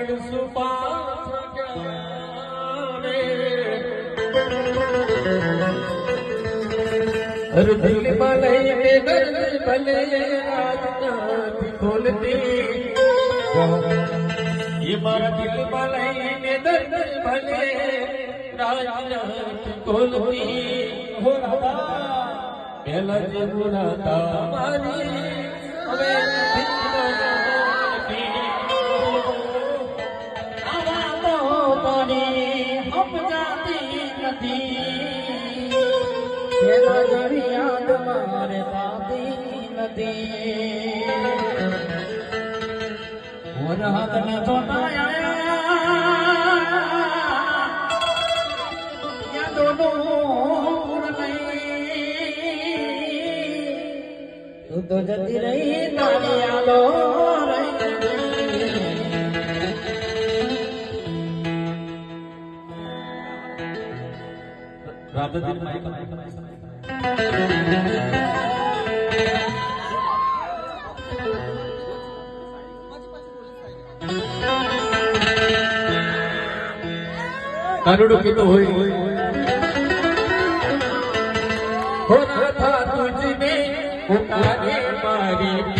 મળશું પાછા અરે દિલમાં લઈને દર્દ ભલે રાત નથી ખોલતી ये मारा दिल मलाई में दर्द भले रात खोलती हो रहा पहला जे बुलाता मारी હવે આવા તો પાણી હપજાતી નથી પેલા જરી યાદ મારે પાતી નથી रात ने तो आया या दोनों तू तो जती रही तारी आलो रात दिन कानून की तो हुई हो रहा था तुझ में पुकारे मारी